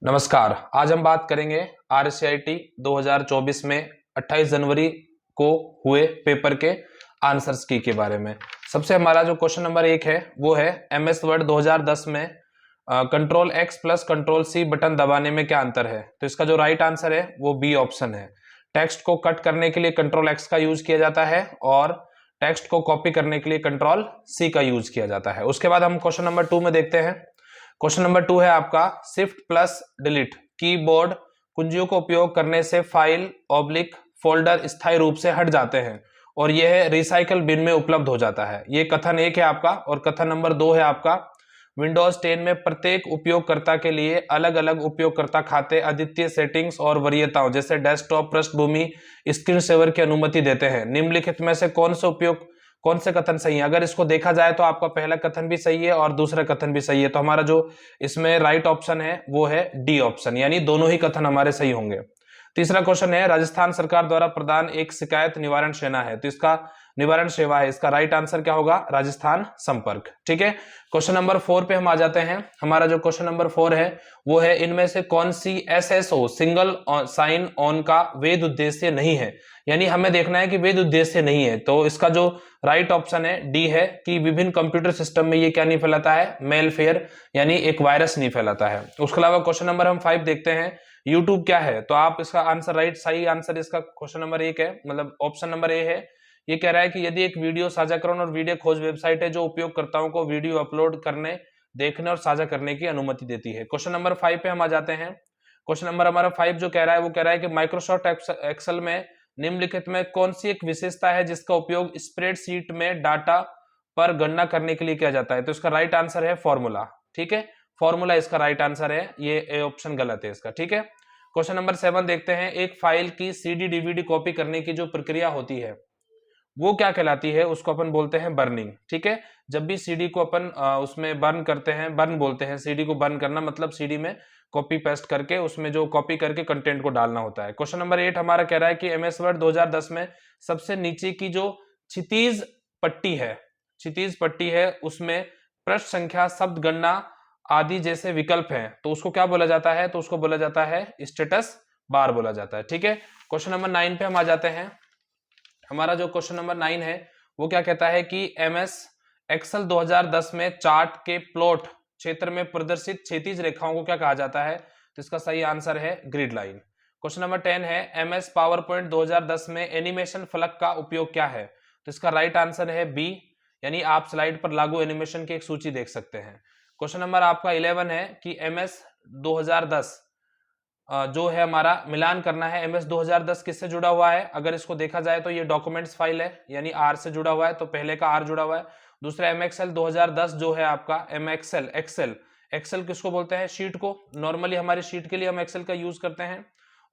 नमस्कार। आज हम बात करेंगे आरसीआईटी 2024 में 28 जनवरी को हुए पेपर के आंसर्स की के बारे में। सबसे हमारा जो क्वेश्चन नंबर 1 है वो है एमएस वर्ड 2010 में control X plus control C button दबाने में क्या अंतर है। तो इसका जो राइट आंसर है वो बी ऑप्शन है। टेक्स्ट को कट करने के लिए कंट्रोल एक्स का यूज किया जाता है और टेक्स्ट को कॉपी करने के लिए कंट्रोल सी का यूज किया जाता है। उसके बाद हम क्वेश्चन नंबर 2 में देखते हैं। क्वेश्चन नंबर 2 है आपका शिफ्ट प्लस डिलीट कीबोर्ड कुंजियों का उपयोग करने से फाइल ऑब्लिक फोल्डर स्थायी रूप से हट जाते हैं और यह रिसाइकल बिन में उपलब्ध हो जाता है। ये कथन 1 है आपका। और कथन नंबर 2 है आपका विंडोज 10 में प्रत्येक उपयोगकर्ता के लिए अलग अलग उपयोगकर्ता खाते अद्वितीय सेटिंग्स और वरीयताओं जैसे डेस्कटॉप पृष्ठभूमि स्क्रीन सेवर की अनुमति देते हैं। निम्नलिखित में से कौन से कथन सही है। अगर इसको देखा जाए तो आपका पहला कथन भी सही है और दूसरा कथन भी सही है। तो हमारा जो इसमें राइट ऑप्शन है वो है डी ऑप्शन, यानी दोनों ही कथन हमारे सही होंगे। तीसरा क्वेश्चन है राजस्थान सरकार द्वारा प्रदान एक शिकायत निवारण सेना है, तो इसका निवारण सेवा है। इसका राइट आंसर क्या होगा? राजस्थान संपर्क। ठीक है। क्वेश्चन नंबर 4 पे हम आ जाते हैं। हमारा जो क्वेश्चन नंबर 4 है वो है इनमें से कौन सी एसएसओ सिंगल साइन ऑन का वेद उद्देश्य नहीं है। यानी हमें देखना है कि वेद उद्देश्य नहीं है। तो इसका जो राइट ऑप्शन है डी है कि विभिन्न कंप्यूटर सिस्टम में ये क्या नहीं फैलाता है? मेलफेयर, यानी एक वायरस नहीं फैलाता है। उसके अलावा क्वेश्चन नंबर हम 5 देखते हैं। यूट्यूब क्या है? तो आप इसका आंसर राइट सही आंसर इसका क्वेश्चन नंबर 1 है, मतलब ऑप्शन नंबर ए है। ये कह रहा है कि यदि एक वीडियो साझाकरण और वीडियो खोज वेबसाइट है जो उपयोगकर्ताओं को वीडियो अपलोड करने, देखने और साझा करने की अनुमति देती है। क्वेश्चन नंबर 5 पे हम आ जाते हैं। क्वेश्चन नंबर हमारा 5 जो कह रहा है वो कह रहा है कि माइक्रोसॉफ्ट एक्सेल में निम्नलिखित में कौन सी एक विशेषता है जिसका उपयोग स्प्रेडशीट में डाटा पर गणना करने के लिए किया जाता है। तो इसका राइट आंसर है फॉर्मूला। ठीक है, फॉर्मूला इसका राइट आंसर है। ये ऑप्शन गलत है इसका। ठीक है। क्वेश्चन नंबर 7 देखते हैं। एक फाइल की सीडी डीवीडी कॉपी करने की जो प्रक्रिया होती है वो क्या कहलाती है? उसको अपन बोलते हैं बर्निंग। ठीक है। जब भी सीडी को अपन उसमें बर्न करते हैं, बर्न बोलते हैं। सीडी को बर्न करना मतलब सीडी में कॉपी पेस्ट करके उसमें जो कॉपी करके कंटेंट को डालना होता है। क्वेश्चन नंबर 8 हमारा कह रहा है कि एमएस वर्ड 2010 में सबसे नीचे की जो क्षितिज पट्टी है, क्षितिज पट्टी है उसमें पृष्ठ संख्या, शब्द गणना आदि जैसे विकल्प हैं, तो उसको क्या बोला जाता है? तो उसको बोला जाता है स्टेटस बार बोला जाता है। ठीक है। क्वेश्चन नंबर 9 पे हम आ जाते हैं। हमारा जो क्वेश्चन नंबर 9 है वो क्या कहता है कि एमएस एक्सेल 2010 में चार्ट के प्लॉट क्षेत्र में प्रदर्शित क्षैतिज रेखाओं को क्या कहा जाता है? तो इसका सही आंसर है ग्रिड लाइन। क्वेश्चन नंबर 10 है एमएस पावर पॉइंट 2010 में एनिमेशन फलक का उपयोग क्या है? तो इसका राइट आंसर है बी, यानी आप स्लाइड पर लागू एनिमेशन की एक सूची देख सकते हैं। क्वेश्चन नंबर आपका 11 है कि एमएस 2010 जो है हमारा मिलान करना है। एमएस 2010 किससे जुड़ा हुआ है? अगर इसको देखा जाए तो ये डॉक्यूमेंट्स फाइल है, यानी आर से जुड़ा हुआ है, तो पहले का आर जुड़ा हुआ है। दूसरा एमएक्सएल 2010 जो है आपका एमएक्सएल एक्सेल, एक्सेल किसको बोलते हैं? शीट को। नॉर्मली हमारी शीट के लिए हम एक्सेल का यूज करते हैं।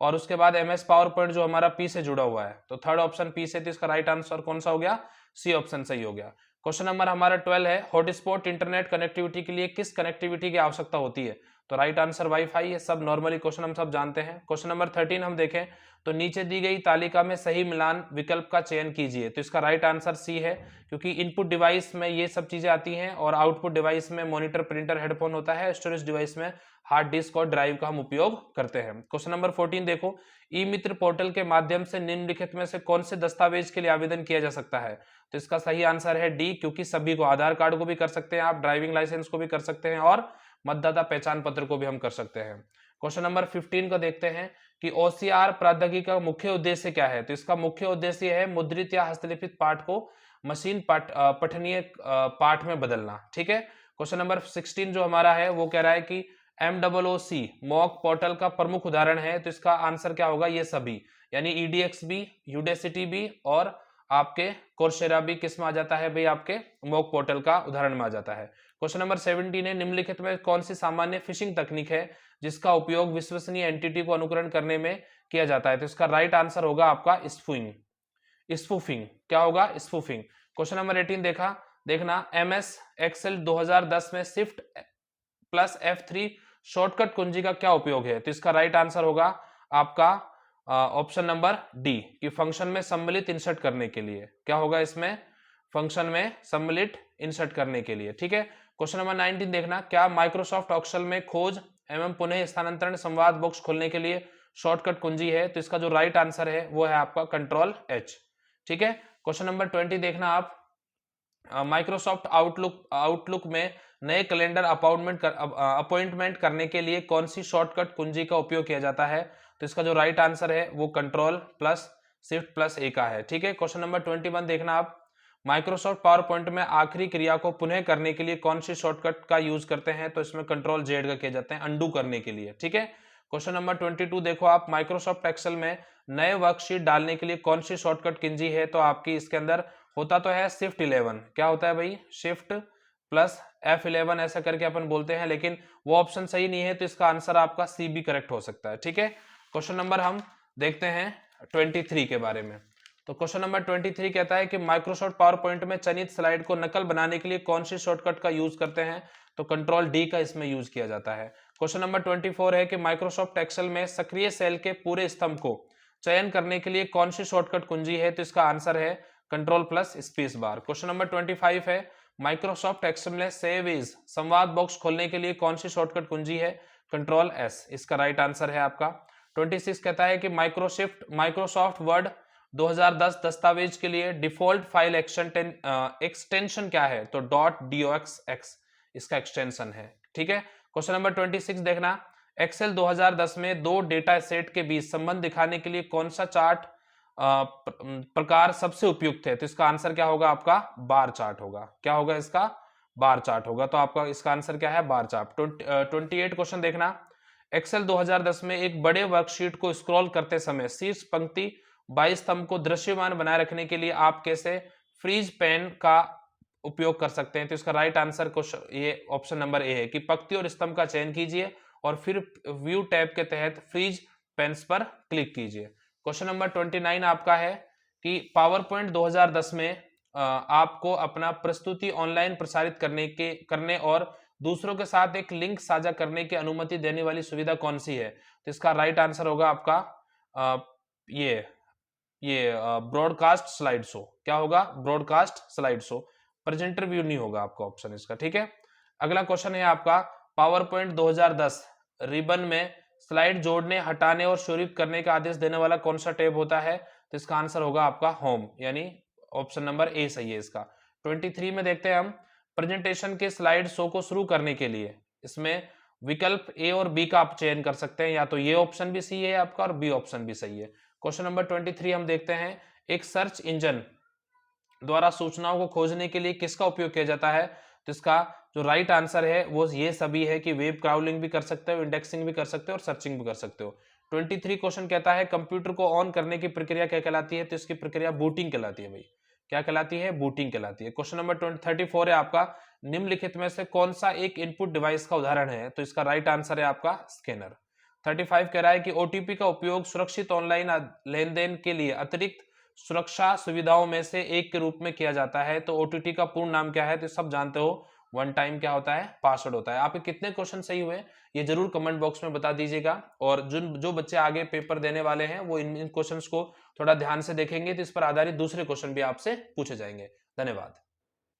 और उसके बाद एमएस पावर पॉइंट जो हमारा पी से जुड़ा हुआ है, तो थर्ड ऑप्शन पी से, तो इसका राइट आंसर कौन सा हो गया? सी ऑप्शन सही हो गया। क्वेश्चन नंबर हमारा 12 है हॉटस्पॉट इंटरनेट कनेक्टिविटी के लिए किस कनेक्टिविटी की आवश्यकता होती है? तो राइट आंसर वाईफाई है। सब नॉर्मली क्वेश्चन हम सब जानते हैं। क्वेश्चन नंबर 13 हम देखें तो नीचे दी गई तालिका में सही मिलान विकल्प का चयन कीजिए। तो इसका राइट आंसर सी है, क्योंकि इनपुट डिवाइस में ये सब चीजें आती हैं और आउटपुट डिवाइस में मॉनिटर, प्रिंटर, हेडफोन होता है। स्टोरेज डिवाइस में हार्ड डिस्क और ड्राइव का हम उपयोग करते हैं। क्वेश्चन नंबर 14 देखो, ई मित्र पोर्टल के माध्यम से निम्नलिखित में से कौन से दस्तावेज के लिए आवेदन किया जा सकता है? तो इसका सही आंसर है डी, क्योंकि सभी को, आधार कार्ड को भी कर सकते हैं आप, ड्राइविंग लाइसेंस को भी कर सकते हैं और मतदाता पहचान पत्र को भी हम कर सकते हैं। क्वेश्चन नंबर 15 का देखते हैं कि ओसीआर प्रौद्योगिकी का मुख्य उद्देश्य क्या है? तो इसका मुख्य उद्देश्य है मुद्रित या हस्तलिखित पाठ को मशीन पठनीय पाठ में बदलना। ठीक है। क्वेश्चन नंबर 16 जो हमारा है वो कह रहा है कि MOOC मॉक पोर्टल का प्रमुख उदाहरण है। तो इसका आंसर क्या होगा? ये सभी, यानी EDX भी, यूडेसिटी भी और आपके कोर्सेरा भी किस में आ जाता है भाई? आपके मॉक पोर्टल का उदाहरण में आ जाता है। क्वेश्चन नंबर 17 है निम्नलिखित में कौन सी सामान्य फिशिंग तकनीक है जिसका उपयोग विश्वसनीय एंटिटी को अनुकरण करने में किया जाता है? तो इसका राइट आंसर होगा आपका स्पूफिंग। स्पूफिंग क्या होगा? स्पूफिंग। क्वेश्चन नंबर 18 देखना एमएस एक्सेल 2010 में शिफ्ट प्लस F3 शॉर्टकट कुंजी का क्या उपयोग है? तो इसका राइट आंसर होगा आपका ऑप्शन नंबर डी, कि फंक्शन में सम्मिलित इंसर्ट करने के लिए। क्या होगा इसमें? फंक्शन में सम्मिलित इंसर्ट करने के लिए। ठीक है। क्वेश्चन नंबर 19 देखना, क्या माइक्रोसॉफ्ट एक्सेल में खोज पुनः स्थानांतरण संवाद बॉक्स खोलने के लिए शॉर्टकट कुंजी है, तो इसका जो राइट आंसर है वो है आपका कंट्रोल एच। ठीक है, क्वेश्चन नंबर 20 देखना आप। माइक्रोसॉफ्ट आउटलुक में नए कैलेंडर अपॉइंटमेंट करने के लिए कौन सी शॉर्टकट कुंजी का उपयोग किया जाता है? तो इसका जो राइट आंसर है वो कंट्रोल प्लस शिफ्ट प्लस ए का है। ठीक है, क्वेश्चन नंबर 21 देखना आप। माइक्रोसॉफ्ट पावर पॉइंट में आखिरी क्रिया को पुनः करने के लिए कौन सी शॉर्टकट का यूज करते हैं? तो इसमें कंट्रोल जेड का किया जाता है अंडू करने के लिए। ठीक है, क्वेश्चन नंबर 22 देखो आप। माइक्रोसॉफ्ट एक्सेल में नए वर्कशीट डालने के लिए कौन सी शॉर्टकट कुंजी है? तो आपकी इसके अंदर होता तो है शिफ्ट 11। क्या होता है भाई? शिफ्ट प्लस F11 ऐसा करके अपन बोलते हैं, लेकिन वो ऑप्शन सही नहीं है, तो इसका आंसर आपका सी भी करेक्ट हो सकता है। ठीक है, क्वेश्चन नंबर हम देखते हैं 23 के बारे में। तो क्वेश्चन नंबर 23 कहता है कि माइक्रोसॉफ्ट पावर पॉइंट में चयनित स्लाइड को नकल बनाने के लिए कौन सी शॉर्टकट का यूज करते हैं? तो कंट्रोल डी का इसमें यूज किया जाता है। क्वेश्चन नंबर 24 है कि माइक्रोसॉफ्ट एक्सेल में सक्रिय सेल के पूरे स्तंभ को चयन करने के लिए कौन सी शॉर्टकट कुंजी है? तो इसका आंसर है control plus space bar. Question number 25 है माइक्रोसॉफ्ट एक्सेल में सेव एज संवाद बॉक्स खोलने के लिए कौन सी शॉर्टकट कुंजी है? कंट्रोल एस, इसका राइट आंसर है आपका। 26 कहता है कि माइक्रोसॉफ्ट वर्ड 2010 दस्तावेज के लिए डिफॉल्ट फाइल एक्सटेंशन क्या है? तो .docx इसका एक्सटेंशन है। ठीक है, क्वेश्चन नंबर 26 देखना। एक्सेल 2010 में दो डेटा सेट के बीच संबंध दिखाने के लिए कौन सा चार्ट प्रकार सबसे उपयुक्त है? तो इसका आंसर क्या होगा आपका? बार चार्ट होगा। क्या होगा इसका? बार चार्ट होगा। तो आपका इसका आंसर क्या है? Bar chart. 28 क्वेश्चन देखना। एक्सेल 2010 में एक बड़े वर्कशीट को स्क्रॉल करते समय शीर्ष पंक्ति 22 स्तंभ को दृश्यमान बनाए रखने के लिए आप कैसे फ्रीज पेन का उपयोग कर सकते हैं? तो इसका राइट आंसर ये ऑप्शन नंबर ए है कि पंक्ति और स्तंभ का चयन कीजिए और फिर व्यू टैब के तहत फ्रीज पेन्स पर क्लिक कीजिए। क्वेश्चन नंबर 29 आपका है कि पावर पॉइंट 2010 में आपको अपना प्रस्तुति ऑनलाइन प्रसारित करने और दूसरों के साथ एक लिंक साझा करने की अनुमति देने वाली सुविधा कौन सी है? तो इसका राइट आंसर होगा आपका ये ब्रॉडकास्ट स्लाइड शो। क्या होगा? Broadcast slide show. Presenter view नहीं होगा आपका ऑप्शन इसका। ठीक है, अगला क्वेश्चन है आपका पावर पॉइंट 2010 रिबन में स्लाइड जोड़ने, हटाने और शोरित करने का आदेश देने वाला कौन सा टैब होता है? तो इसका आंसर होगा आपका होम, यानी ऑप्शन नंबर ए सही है इसका। 23 में देखते हैं हम। प्रेजेंटेशन के स्लाइड शो को शुरू करने के लिए इसमें विकल्प ए और बी का आप चयन कर सकते हैं, या तो ये ऑप्शन भी सही है आपका और बी ऑप्शन भी सही है। क्वेश्चन नंबर 23 हम देखते हैं। एक सर्च इंजन द्वारा सूचनाओं को खोजने के लिए किसका उपयोग किया जाता है? तो इसका जो राइट आंसर है वो ये सभी है कि वेब क्राउलिंग भी कर सकते हो, इंडेक्सिंग भी कर सकते हो और सर्चिंग भी कर सकते हो। 23 क्वेश्चन कहता है कंप्यूटर को ऑन करने की प्रक्रिया क्या कहलाती है? तो इसकी प्रक्रिया बूटिंग कहलाती है भाई। क्या कहलाती है? बूटिंग कहलाती है। क्वेश्चन नंबर 34 है आपका। निम्नलिखित में से कौन सा एक इनपुट डिवाइस का उदाहरण है? तो इसका राइट आंसर है आपका स्कैनर। 35 कह रहा है कि ओटीपी का उपयोग सुरक्षित ऑनलाइन लेन देन के लिए अतिरिक्त सुरक्षा सुविधाओं में से एक के रूप में किया जाता है। तो ओटीटी का पूर्ण नाम क्या है? तो सब जानते हो, वन टाइम क्या होता है? पासवर्ड होता है। आपके कितने क्वेश्चन सही हुए ये जरूर कमेंट बॉक्स में बता दीजिएगा, और जो बच्चे आगे पेपर देने वाले हैं वो इन क्वेश्चंस को थोड़ा ध्यान से देखेंगे तो इस पर आधारित दूसरे क्वेश्चन भी आपसे पूछे जाएंगे। धन्यवाद।